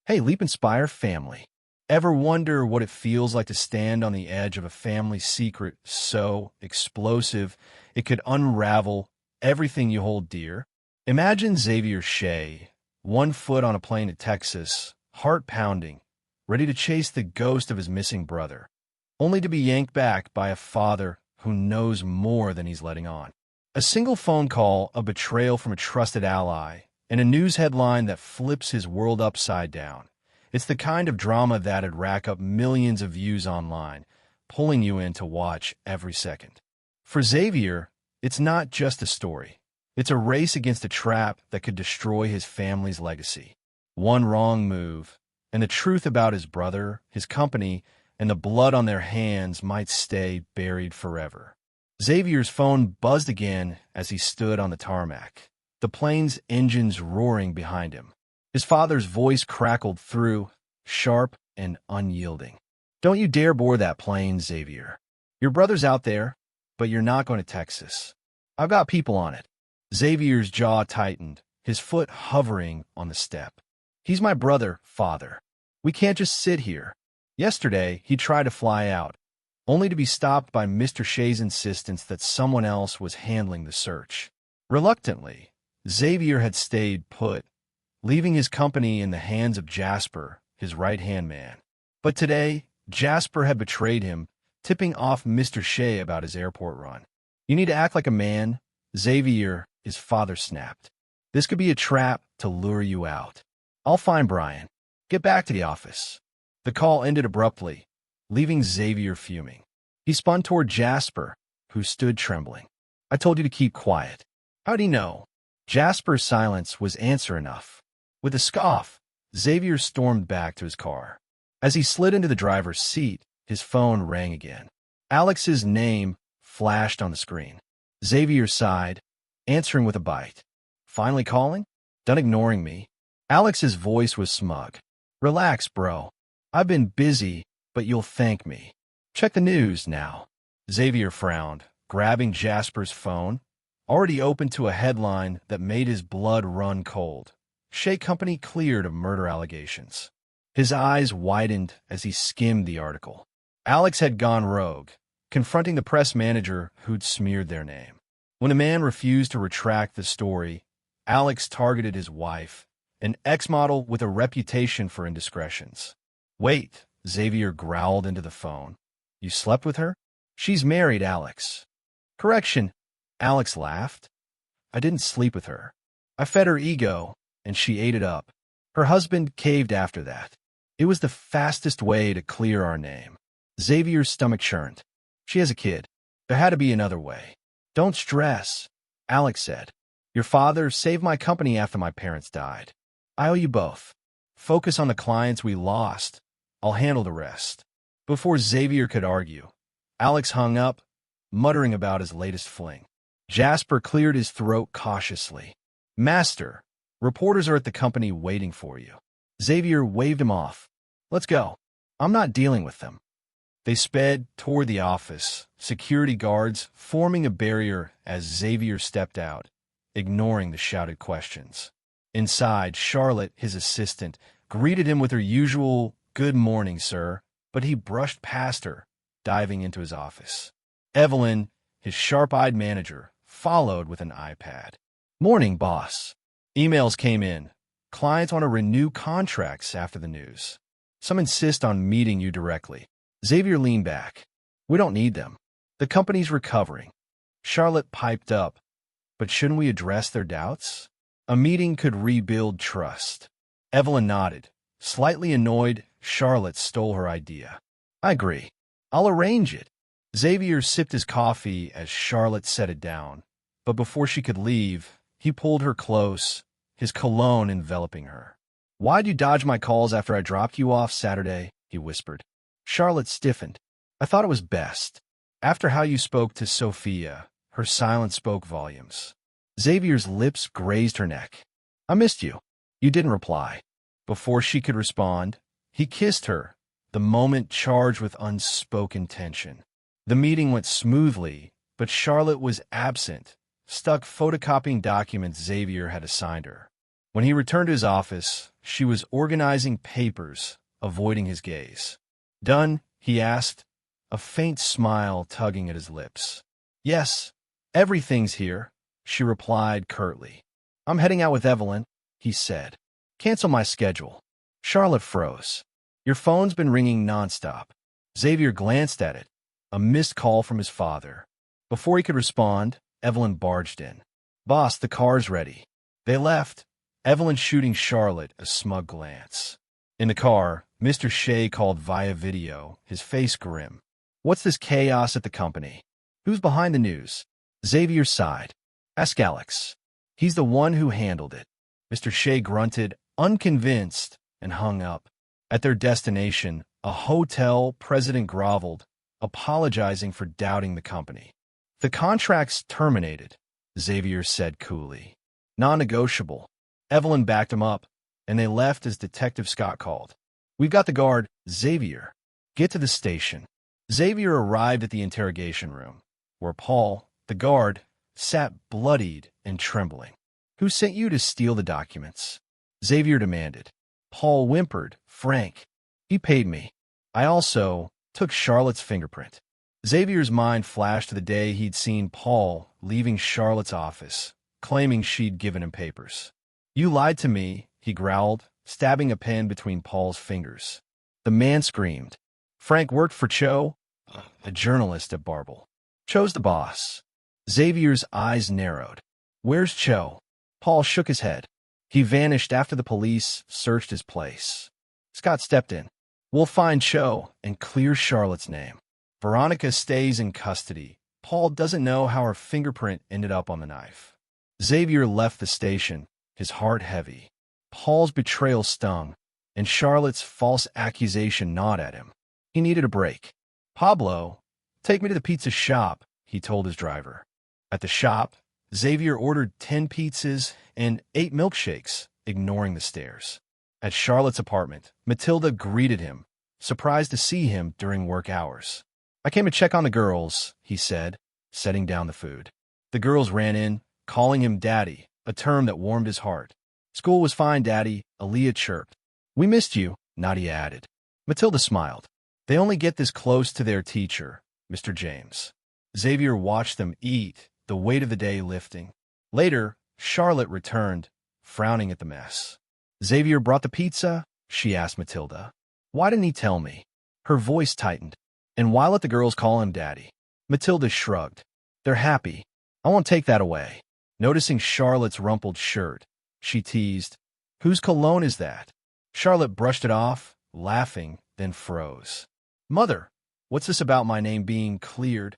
Hey, Leap Inspire family. Ever wonder what it feels like to stand on the edge of a family secret so explosive it could unravel everything you hold dear? Imagine Xavier Shea, 1 foot on a plane to Texas, heart pounding, ready to chase the ghost of his missing brother, only to be yanked back by a father who knows more than he's letting on. A single phone call, a betrayal from a trusted ally, and a news headline that flips his world upside down. It's the kind of drama that'd rack up millions of views online, pulling you in to watch every second. For Xavier, it's not just a story. It's a race against a trap that could destroy his family's legacy. One wrong move, and the truth about his brother, his company, and the blood on their hands might stay buried forever. Xavier's phone buzzed again as he stood on the tarmac, the plane's engines roaring behind him. His father's voice crackled through, sharp and unyielding. "Don't you dare board that plane, Xavier. Your brother's out there, but you're not going to Texas. I've got people on it." Xavier's jaw tightened, his foot hovering on the step. "He's my brother, father. We can't just sit here." Yesterday, he tried to fly out, only to be stopped by Mr. Shea's insistence that someone else was handling the search. Reluctantly, Xavier had stayed put, leaving his company in the hands of Jasper, his right-hand man. But today, Jasper had betrayed him, tipping off Mr. Shea about his airport run. "You need to act like a man, Xavier," his father snapped. "This could be a trap to lure you out. I'll find Brian. Get back to the office." The call ended abruptly, leaving Xavier fuming. He spun toward Jasper, who stood trembling. "I told you to keep quiet." "How'd he know?" Jasper's silence was answer enough. With a scoff, Xavier stormed back to his car. As he slid into the driver's seat, his phone rang again. Alex's name flashed on the screen. Xavier sighed, answering with a bite. "Finally calling? Done ignoring me?" Alex's voice was smug. "Relax, bro. I've been busy, but you'll thank me. Check the news now." Xavier frowned, grabbing Jasper's phone, already open to a headline that made his blood run cold. Shea Company cleared of murder allegations. His eyes widened as he skimmed the article. Alex had gone rogue, confronting the press manager who'd smeared their name. When a man refused to retract the story, Alex targeted his wife, an ex-model with a reputation for indiscretions. "Wait," Xavier growled into the phone. "You slept with her?" "She's married, Alex." "Correction," Alex laughed. "I didn't sleep with her. I fed her ego, and she ate it up. Her husband caved after that. It was the fastest way to clear our name." Xavier's stomach churned. "She has a kid. There had to be another way." "Don't stress," Alex said. "Your father saved my company after my parents died. I owe you both. Focus on the clients we lost. I'll handle the rest." Before Xavier could argue, Alex hung up, muttering about his latest fling. Jasper cleared his throat cautiously. "Master, reporters are at the company waiting for you." Xavier waved him off. "Let's go. I'm not dealing with them." They sped toward the office, security guards forming a barrier as Xavier stepped out, ignoring the shouted questions. Inside, Charlotte, his assistant, greeted him with her usual "Good morning, sir," but he brushed past her, diving into his office. Evelyn, his sharp-eyed manager, followed with an iPad. "Morning, boss." Emails came in. "Clients want to renew contracts after the news. Some insist on meeting you directly." Xavier leaned back. "We don't need them. The company's recovering." Charlotte piped up. "But shouldn't we address their doubts? A meeting could rebuild trust." Evelyn nodded. Slightly annoyed, Charlotte stole her idea. "I agree. I'll arrange it." Xavier sipped his coffee as Charlotte set it down, but before she could leave, he pulled her close, his cologne enveloping her. "Why'd you dodge my calls after I dropped you off Saturday?" he whispered. Charlotte stiffened. "I thought it was best. After how you spoke to Sophia, her silence spoke volumes." Xavier's lips grazed her neck. "I missed you." "You didn't reply." Before she could respond, he kissed her, the moment charged with unspoken tension. The meeting went smoothly, but Charlotte was absent, stuck photocopying documents Xavier had assigned her. When he returned to his office, She was organizing papers, avoiding his gaze. "Done?" he asked, a faint smile tugging at his lips. "Yes, everything's here," she replied curtly. "I'm heading out with Evelyn," he said. "Cancel my schedule." Charlotte froze. "Your phone's been ringing nonstop." Xavier glanced at it, a missed call from his father. Before he could respond, Evelyn barged in. "Boss, the car's ready." They left, Evelyn shooting Charlotte a smug glance. In the car, Mr. Shea called via video, his face grim. "What's this chaos at the company? Who's behind the news?" Xavier sighed. "Ask Alex. He's the one who handled it." Mr. Shea grunted, unconvinced, and hung up. At their destination, a hotel, President groveled, apologizing for doubting the company. "The contract's terminated," Xavier said coolly. "Non-negotiable." Evelyn backed him up, and they left as Detective Scott called. "We've got the guard, Xavier. Get to the station." Xavier arrived at the interrogation room, where Paul, the guard, sat bloodied and trembling. "Who sent you to steal the documents?" Xavier demanded. Paul whimpered, "Frank. He paid me. I also took Charlotte's fingerprint." Xavier's mind flashed to the day he'd seen Paul leaving Charlotte's office, claiming she'd given him papers. "You lied to me," he growled, stabbing a pen between Paul's fingers. The man screamed. "Frank worked for Cho, a journalist at Barble. Cho's the boss." Xavier's eyes narrowed. "Where's Cho?" Paul shook his head. "He vanished after the police searched his place." Scott stepped in. "We'll find Cho and clear Charlotte's name. Veronica stays in custody. Paul doesn't know how her fingerprint ended up on the knife." Xavier left the station, his heart heavy. Paul's betrayal stung, and Charlotte's false accusation gnawed at him. He needed a break. "Pablo, take me to the pizza shop," he told his driver. At the shop, Xavier ordered 10 pizzas and 8 milkshakes, ignoring the stares. At Charlotte's apartment, Matilda greeted him, surprised to see him during work hours. "I came to check on the girls," he said, setting down the food. The girls ran in, calling him Daddy, a term that warmed his heart. "School was fine, Daddy," Aaliyah chirped. "We missed you," Nadia added. Matilda smiled. "They only get this close to their teacher, Mr. James." Xavier watched them eat, the weight of the day lifting. Later, Charlotte returned, frowning at the mess. "Xavier brought the pizza?" she asked Matilda. "Why didn't he tell me?" Her voice tightened. "And why let the girls call him Daddy?" Matilda shrugged. "They're happy. I won't take that away." Noticing Charlotte's rumpled shirt, she teased, "Whose cologne is that?" Charlotte brushed it off, laughing, then froze. "Mother, what's this about my name being cleared?"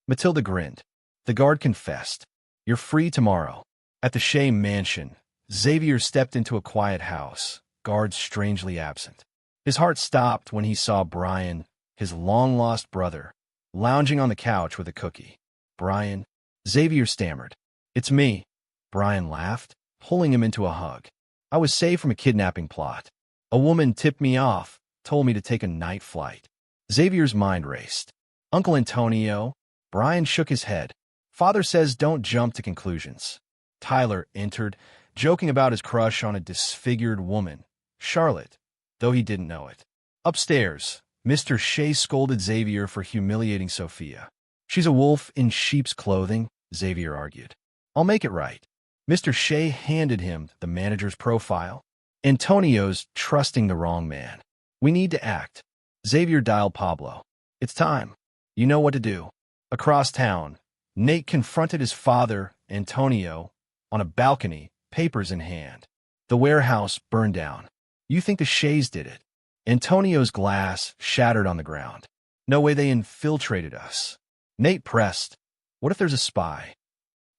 Matilda grinned. The guard confessed. "You're free tomorrow." At the Shea mansion, Xavier stepped into a quiet house, guards strangely absent. His heart stopped when he saw Brian, his long-lost brother, lounging on the couch with a cookie. "Brian," Xavier stammered. "It's me." Brian laughed, pulling him into a hug. "I was saved from a kidnapping plot. A woman tipped me off, told me to take a night flight." Xavier's mind raced. "Uncle Antonio?" Brian shook his head. "Father says don't jump to conclusions." Tyler entered, joking about his crush on a disfigured woman, Charlotte, though he didn't know it. Upstairs, Mr. Shea scolded Xavier for humiliating Sophia. "She's a wolf in sheep's clothing," Xavier argued. "I'll make it right." Mr. Shea handed him the manager's profile. "Antonio's trusting the wrong man. We need to act." Xavier dialed Pablo. "It's time. You know what to do." Across town, Nate confronted his father, Antonio, on a balcony, papers in hand. The warehouse burned down. "You think the Shays did it?" Antonio's glass shattered on the ground. "No way they infiltrated us." Nate pressed. "What if there's a spy?"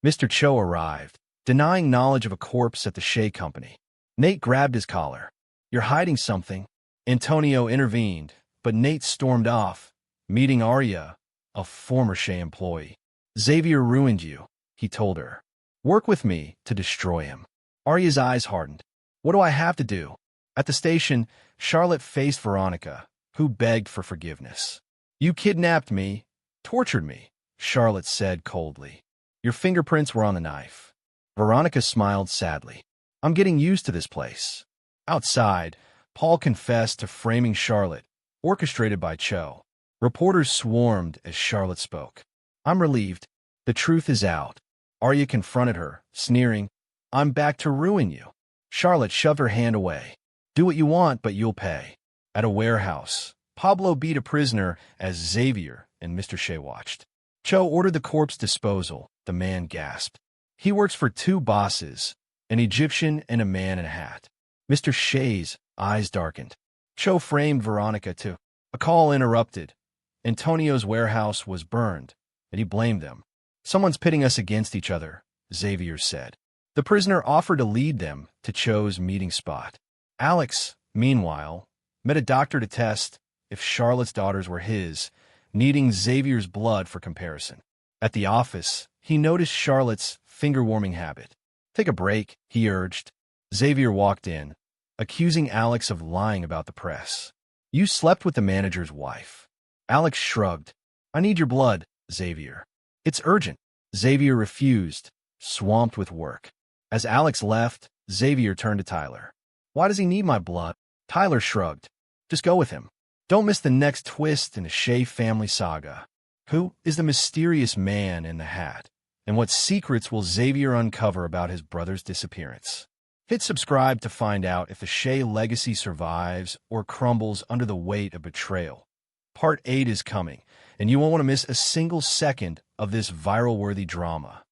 Mr. Cho arrived, denying knowledge of a corpse at the Shea Company. Nate grabbed his collar. "You're hiding something." Antonio intervened, but Nate stormed off, meeting Arya, a former Shea employee. "Xavier ruined you," he told her. "Work with me to destroy him." Arya's eyes hardened. "What do I have to do?" At the station, Charlotte faced Veronica, who begged for forgiveness. "You kidnapped me, tortured me," Charlotte said coldly. "Your fingerprints were on the knife." Veronica smiled sadly. "I'm getting used to this place." Outside, Paul confessed to framing Charlotte, orchestrated by Cho. Reporters swarmed as Charlotte spoke. "I'm relieved. The truth is out." Arya confronted her, sneering, "I'm back to ruin you." Charlotte shoved her hand away. "Do what you want, but you'll pay." At a warehouse, Pablo beat a prisoner as Xavier and Mr. Shea watched. Cho ordered the corpse disposal. The man gasped. "He works for two bosses, an Egyptian and a man in a hat." Mr. Shea's eyes darkened. Cho framed Veronica too. A call interrupted. Antonio's warehouse was burned, and he blamed them. "Someone's pitting us against each other," Xavier said. The prisoner offered to lead them to Cho's meeting spot. Alex, meanwhile, met a doctor to test if Charlotte's daughters were his, needing Xavier's blood for comparison. At the office, he noticed Charlotte's finger-warming habit. "Take a break," he urged. Xavier walked in, accusing Alex of lying about the press. "You slept with the manager's wife." Alex shrugged. "I need your blood, Xavier." "It's urgent." Xavier refused, swamped with work. As Alex left, Xavier turned to Tyler. "Why does he need my blood?" Tyler shrugged. "Just go with him. Don't miss the next twist in the Shea family saga. Who is the mysterious man in the hat? And what secrets will Xavier uncover about his brother's disappearance? Hit subscribe to find out if the Shea legacy survives or crumbles under the weight of betrayal. Part 8 is coming, and you won't want to miss a single second of this viral-worthy drama.